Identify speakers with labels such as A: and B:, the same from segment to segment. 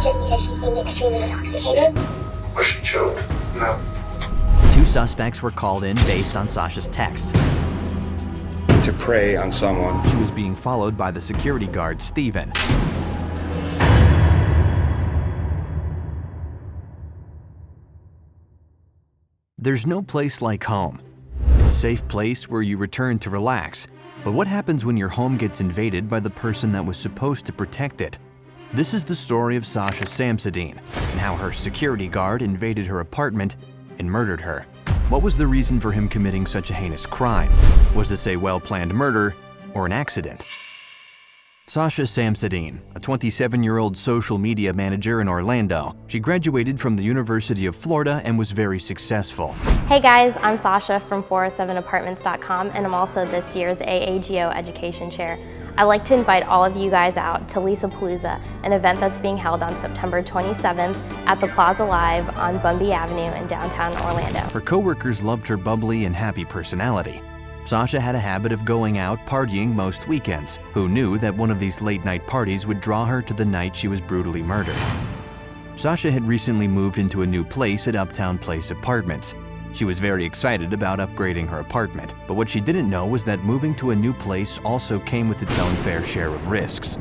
A: just because she seemed extremely intoxicated.
B: Was she choked? No.
C: Two suspects were called in based on Sasha's text.
B: To prey on someone.
C: She was being followed by the security guard, Steven. There's no place like home. It's a safe place where you return to relax. But what happens when your home gets invaded by the person that was supposed to protect it? This is the story of Sasha Samsudin and how her security guard invaded her apartment and murdered her. What was the reason for him committing such a heinous crime? Was this a well-planned murder or an accident? Sasha Samsudin, a 27-year-old social media manager in Orlando. She graduated from the University of Florida and was very successful.
D: Hey guys, I'm Sasha from 407apartments.com, and I'm also this year's AAGO Education Chair. I'd like to invite all of you guys out to Lisa-Palooza, an event that's being held on September 27th at the Plaza Live on Bumby Avenue in downtown Orlando.
C: Her coworkers loved her bubbly and happy personality. Sasha had a habit of going out partying most weekends. Who knew that one of these late-night parties would draw her to the night she was brutally murdered? Sasha had recently moved into a new place at Uptown Place Apartments. She was very excited about upgrading her apartment, but what she didn't know was that moving to a new place also came with its own fair share of risks.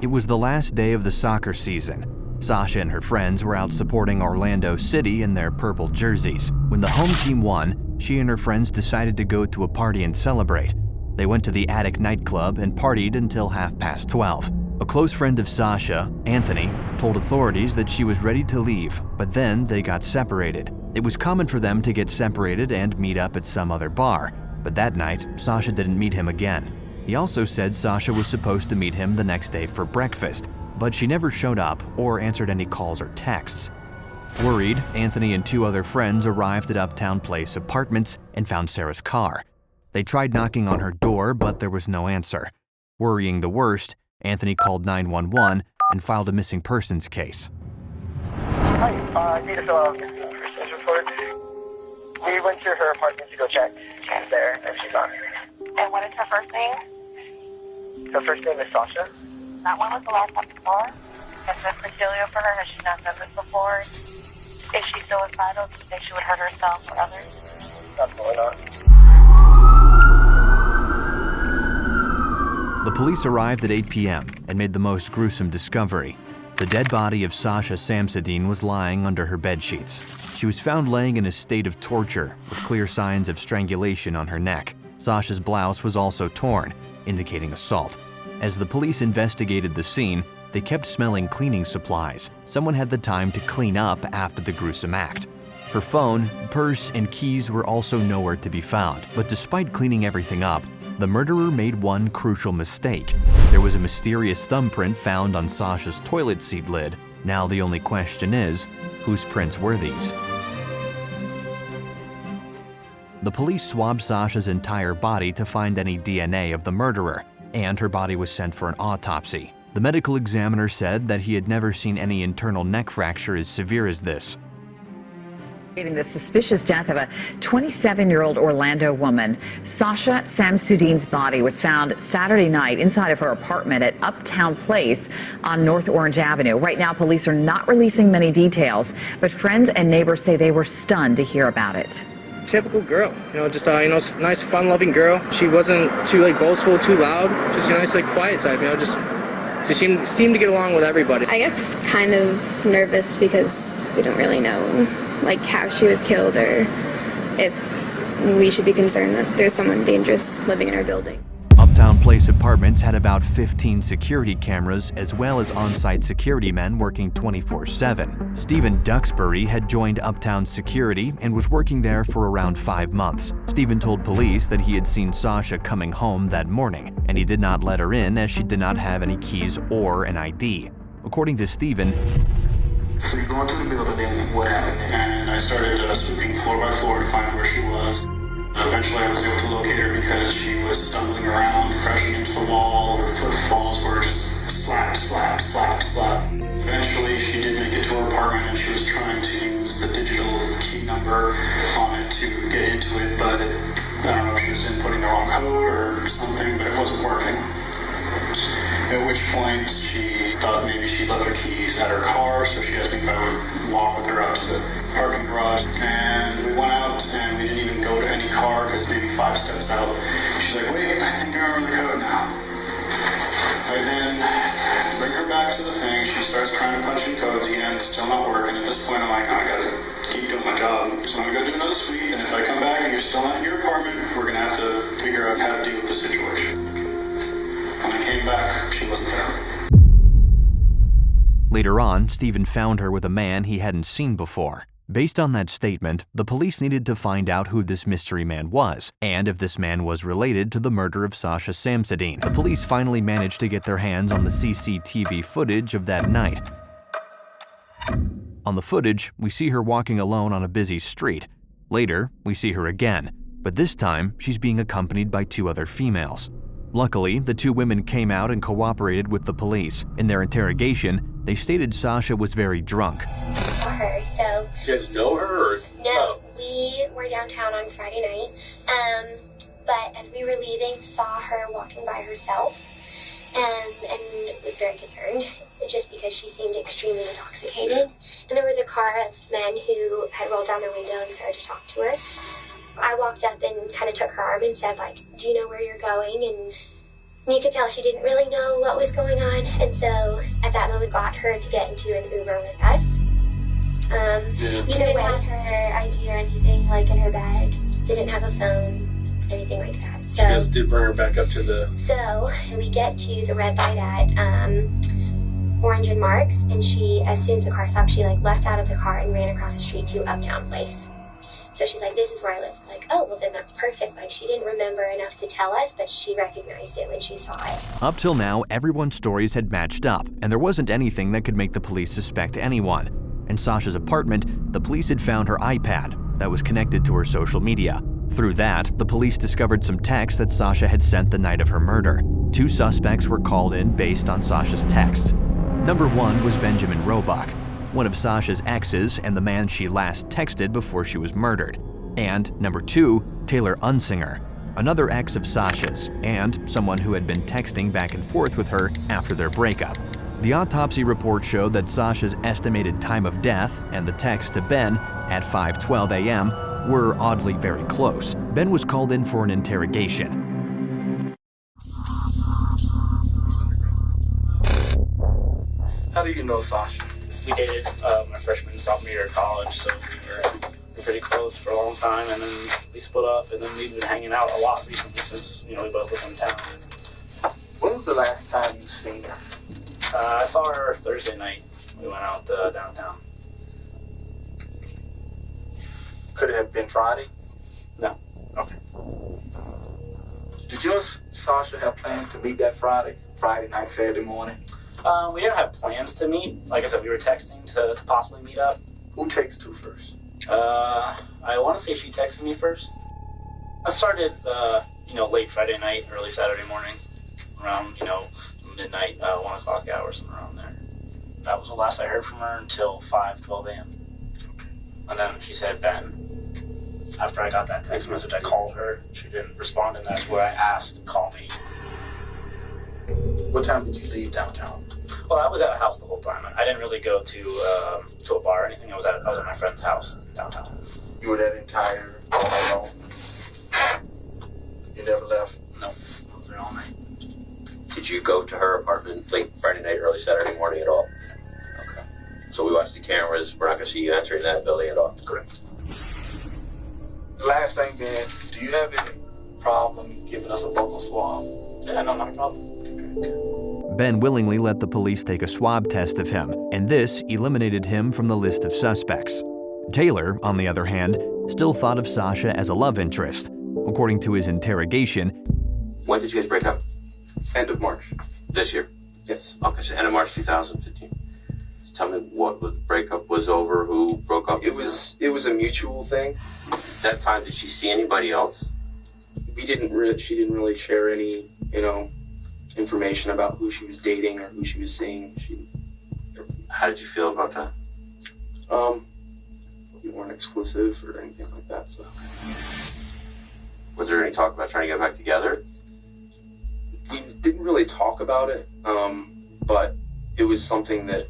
C: It was the last day of the soccer season. Sasha and her friends were out supporting Orlando City in their purple jerseys. When the home team won, she and her friends decided to go to a party and celebrate. They went to the Attic nightclub and partied until 12:30. A close friend of Sasha, Anthony, told authorities that she was ready to leave, but then they got separated. It was common for them to get separated and meet up at some other bar, but that night, Sasha didn't meet him again. He also said Sasha was supposed to meet him the next day for breakfast, but she never showed up or answered any calls or texts. Worried, Anthony and two other friends arrived at Uptown Place Apartments and found Sarah's car. They tried knocking on her door, but there was no answer. Worrying the worst, Anthony called 911 and filed a missing persons case.
E: Hi, I need to fill out a missing persons report. We went to her apartment to go check. She's there, and she's on.
F: And what is her first name?
E: Her first name is Sasha.
F: That one was the last one before. Is this peculiar for her? Has she not done this before? Is she suicidal? Do you think she would hurt herself or others?
E: Absolutely not.
C: The police arrived at 8 p.m. and made the most gruesome discovery. The dead body of Sasha Samsudin was lying under her bedsheets. She was found laying in a state of torture with clear signs of strangulation on her neck. Sasha's blouse was also torn, indicating assault. As the police investigated the scene, they kept smelling cleaning supplies. Someone had the time to clean up after the gruesome act. Her phone, purse, and keys were also nowhere to be found. But despite cleaning everything up, the murderer made one crucial mistake. There was a mysterious thumbprint found on Sasha's toilet seat lid. Now the only question is, whose prints were these? The police swabbed Sasha's entire body to find any DNA of the murderer, and her body was sent for an autopsy. The medical examiner said that he had never seen any internal neck fracture as severe as this.
G: The suspicious death of a 27-year-old Orlando woman, Sasha Samsudin's body was found Saturday night inside of her apartment at Uptown Place on North Orange Avenue. Right now, police are not releasing many details, but friends and neighbors say they were stunned to hear about it.
H: Typical girl, just nice, fun-loving girl. She wasn't too boastful, too loud. Just nice, quiet type. She seemed to get along with everybody.
I: I guess kind of nervous because we don't really know how she was killed or if we should be concerned that there's someone dangerous living in our building.
C: Uptown Place Apartments had about 15 security cameras as well as on-site security men working 24/7. Stephen Duxbury had joined Uptown Security and was working there for around 5 months. Stephen told police that he had seen Sasha coming home that morning, and he did not let her in as she did not have any keys or an ID. According to Stephen,
B: so you go into the building and what happened next?
J: And I started sweeping floor by floor to find where she was. Eventually I was able to locate her because she was stumbling around, crashing into the wall. Her footfalls were just slap, slap, slap, slap. Eventually she did make it to her apartment and she was trying to use the digital key number on it to get into it, but I don't know if she was inputting the wrong code or something, but it wasn't working. At which point she thought maybe she left her keys at her car, so she asked me if I would walk with her out to the parking garage. And we went out, and we didn't even go to any car, because maybe 5 steps out, she's like, wait, I think I remember the code now. I then bring her back to the thing. She starts trying to punch in codes again, still not working. At this point, I'm like, oh, I gotta keep doing my job. So I'm gonna go do another sweep, and if I come back and you're still not in your apartment, we're gonna have to figure out how to deal with the situation. When I came back, she wasn't there.
C: Later on, Stephen found her with a man he hadn't seen before. Based on that statement, the police needed to find out who this mystery man was, and if this man was related to the murder of Sasha Samsudeen. The police finally managed to get their hands on the CCTV footage of that night. On the footage, we see her walking alone on a busy street. Later, we see her again, but this time she's being accompanied by 2 other females. Luckily, the 2 women came out and cooperated with the police. In their interrogation, they stated Sasha was very drunk.
A: I saw her, so...
B: You guys know her, or...?
A: No, we were downtown on Friday night, but as we were leaving, saw her walking by herself, and was very concerned, just because she seemed extremely intoxicated. And there was a car of men who had rolled down their window and started to talk to her. I walked up and kind of took her arm and said, like, do you know where you're going? And you could tell she didn't really know what was going on. And so at that moment, got her to get into an Uber with us.
B: You
A: didn't have her ID or anything, like, in her bag. Didn't have a phone, anything like that. So
B: you guys did bring her back up to the...
A: So we get to the red light at Orange and Marks, and she, as soon as the car stopped, she, like, left out of the car and ran across the street to Uptown Place. So she's like, this is where I live. We're like, oh, well, then that's perfect. Like, she didn't remember enough to tell us, but she recognized it when she saw it.
C: Up till now, everyone's stories had matched up, and there wasn't anything that could make the police suspect anyone. In Sasha's apartment, the police had found her iPad that was connected to her social media. Through that, the police discovered some texts that Sasha had sent the night of her murder. 2 suspects were called in based on Sasha's texts. Number 1 was Benjamin Robach, one of Sasha's exes and the man she last texted before she was murdered. And number 2, Taylor Unsinger, another ex of Sasha's, and someone who had been texting back and forth with her after their breakup. The autopsy report showed that Sasha's estimated time of death and the text to Ben at 5:12 a.m. were oddly very close. Ben was called in for an interrogation.
B: How do you know Sasha?
E: We dated my freshman and sophomore year of college, so we were pretty close for a long time, and then we split up, and then we've been hanging out a lot recently since, we both live in town.
B: When was the last time you seen her?
E: I saw her Thursday night. We went out downtown.
B: Could it have been Friday?
E: No.
B: Okay. Did you and Sasha have plans to meet that Friday night, Saturday morning?
E: We didn't have plans to meet. Like I said, we were texting to possibly meet up.
B: Who texted who first?
E: I want to say she texted me first. I started, late Friday night, early Saturday morning, around, midnight, 1 o'clock hour, somewhere around there. That was the last I heard from her until 5:12 a.m. And then she said, Ben. After I got that text message, I called her. She didn't respond, and that's where I asked, call me.
B: What time did you leave downtown?
E: Well, I was at a house the whole time. I didn't really go to a bar or anything. I was at my friend's house downtown.
B: You were that entire all night long? You never left?
E: No, I was there all night.
K: Did you go to her apartment late Friday night, early Saturday morning at all? Okay. So we watched the cameras. We're not going to see you entering that building at all?
E: Correct.
B: Last thing, Ben, do you have any problem giving us a vocal swab?
E: Yeah, no, not a problem.
C: Ben willingly let the police take a swab test of him, and this eliminated him from the list of suspects. Taylor, on the other hand, still thought of Sasha as a love interest. According to his interrogation,
K: when did you guys break up?
B: End of March.
K: This year?
B: Yes.
K: Okay, so end of March 2015. So tell me what the breakup was over, who broke up?
L: It was a mutual thing.
K: That time, did she see anybody else?
L: She didn't really share any, information about who she was dating or who she was seeing.
K: How did you feel about that?
L: We weren't exclusive or anything like that, so.
K: Was there any talk about trying to get back together?
L: We didn't really talk about it, but it was something that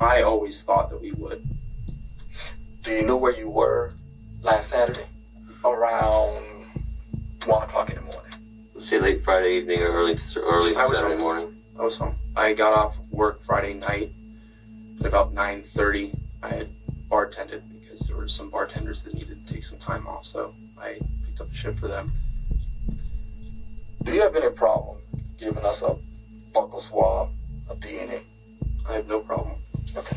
L: I always thought that we would.
M: Do you know where you were last Saturday?
L: Around 1 o'clock in the morning.
K: Let's say late Friday evening or early Saturday morning.
L: I was home. I got off work Friday night at about 9:30. I had bartended because there were some bartenders that needed to take some time off, so I picked up a shift for them.
M: Do you have any problem giving us a buccal swab, a DNA?
L: I have no problem.
M: Okay.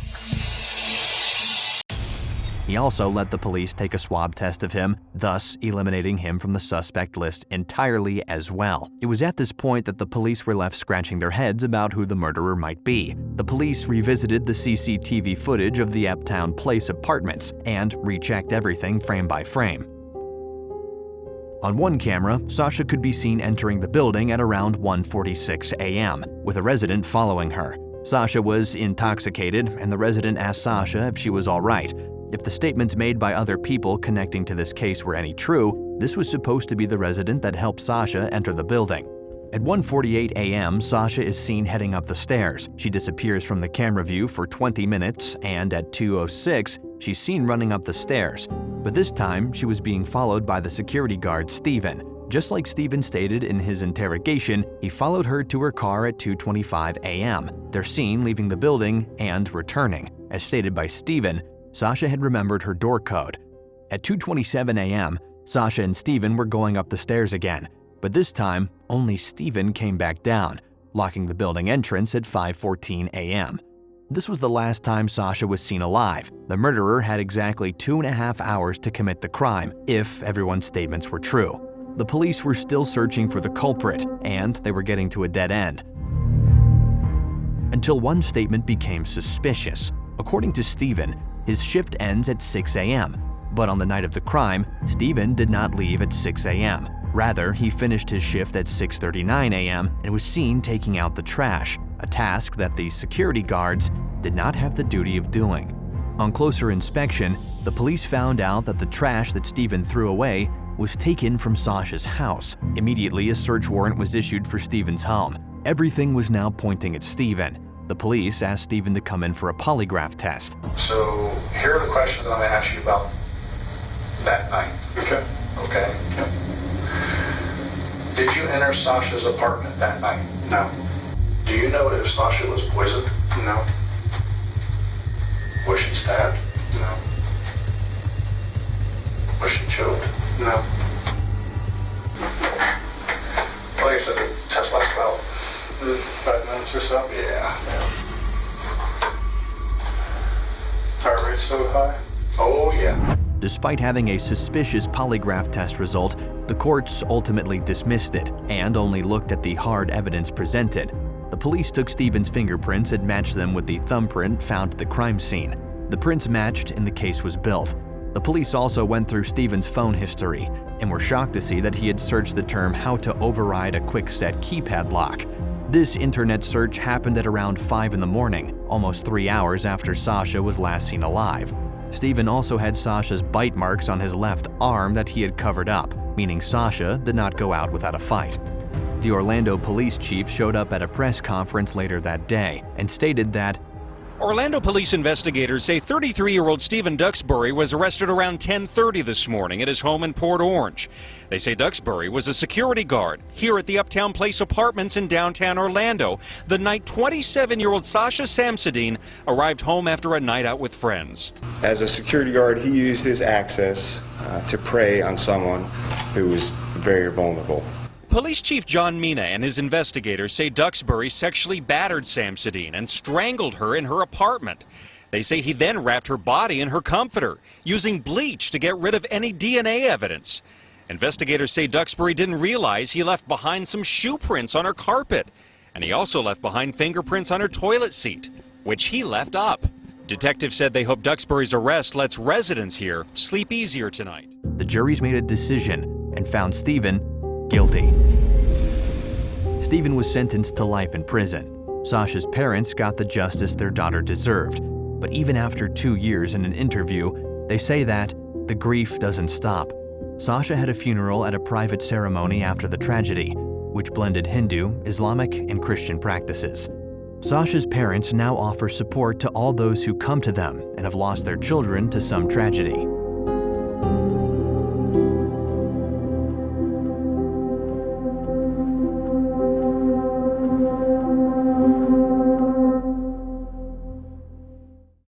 C: He also let the police take a swab test of him, thus eliminating him from the suspect list entirely as well. It was at this point that the police were left scratching their heads about who the murderer might be. The police revisited the CCTV footage of the Uptown Place apartments and rechecked everything frame by frame. On one camera, Sasha could be seen entering the building at around 1:46 a.m., with a resident following her. Sasha was intoxicated, and the resident asked Sasha if she was all right. If the statements made by other people connecting to this case were any true, this was supposed to be the resident that helped Sasha enter the building. At 1:48 a.m., Sasha is seen heading up the stairs. She disappears from the camera view for 20 minutes, and at 2:06, she's seen running up the stairs. But this time, she was being followed by the security guard, Steven. Just like Steven stated in his interrogation, he followed her to her car at 2:25 a.m. They're seen leaving the building and returning. As stated by Steven, Sasha had remembered her door code. At 2:27 a.m., Sasha and Steven were going up the stairs again, but this time, only Steven came back down, locking the building entrance at 5:14 a.m. This was the last time Sasha was seen alive. The murderer had exactly 2.5 hours to commit the crime, if everyone's statements were true. The police were still searching for the culprit, and they were getting to a dead end. Until one statement became suspicious. According to Steven, his shift ends at 6 a.m., but on the night of the crime, Steven did not leave at 6 a.m. Rather, he finished his shift at 6:39 a.m. and was seen taking out the trash, a task that the security guards did not have the duty of doing. On closer inspection, the police found out that the trash that Steven threw away was taken from Sasha's house. Immediately, a search warrant was issued for Steven's home. Everything was now pointing at Steven. The police asked Steven to come in for a polygraph test.
N: So here are the questions I'm going to ask you about that night. Okay. Okay. Okay. Did you enter Sasha's apartment that night? No. Do you know if Sasha was poisoned? No. Was she stabbed? No. Was she choked? No. Well, you said the test lasts about 5 minutes or so? Yeah. Heart rate so high? Oh, yeah.
C: Despite having a suspicious polygraph test result, the courts ultimately dismissed it and only looked at the hard evidence presented. The police took Steven's fingerprints and matched them with the thumbprint found at the crime scene. The prints matched and the case was built. The police also went through Steven's phone history and were shocked to see that he had searched the term "how to override a quick-set keypad lock." This internet search happened at around 5 in the morning, almost 3 hours after Sasha was last seen alive. Steven also had Sasha's bite marks on his left arm that he had covered up, meaning Sasha did not go out without a fight. The Orlando police chief showed up at a press conference later that day and stated that
O: Orlando police investigators say 33-year-old Steven Duxbury was arrested around 10:30 this morning at his home in Port Orange. They say Duxbury was a security guard here at the Uptown Place apartments in downtown Orlando the night 27-year-old Sasha Samsudeen arrived home after a night out with friends.
P: As a security guard, he used his access to prey on someone who was very vulnerable.
O: Police Chief John Mina and his investigators say Duxbury sexually battered Samsudeen and strangled her in her apartment. They say he then wrapped her body in her comforter, using bleach to get rid of any DNA evidence. Investigators say Duxbury didn't realize he left behind some shoe prints on her carpet, and he also left behind fingerprints on her toilet seat, which he left up. Detectives said they hope Duxbury's arrest lets residents here sleep easier tonight.
C: The jury's made a decision and found Steven guilty. Steven was sentenced to life in prison. Sasha's parents got the justice their daughter deserved, but even after 2 years in an interview, they say that the grief doesn't stop. Sasha had a funeral at a private ceremony after the tragedy, which blended Hindu, Islamic, and Christian practices. Sasha's parents now offer support to all those who come to them and have lost their children to some tragedy.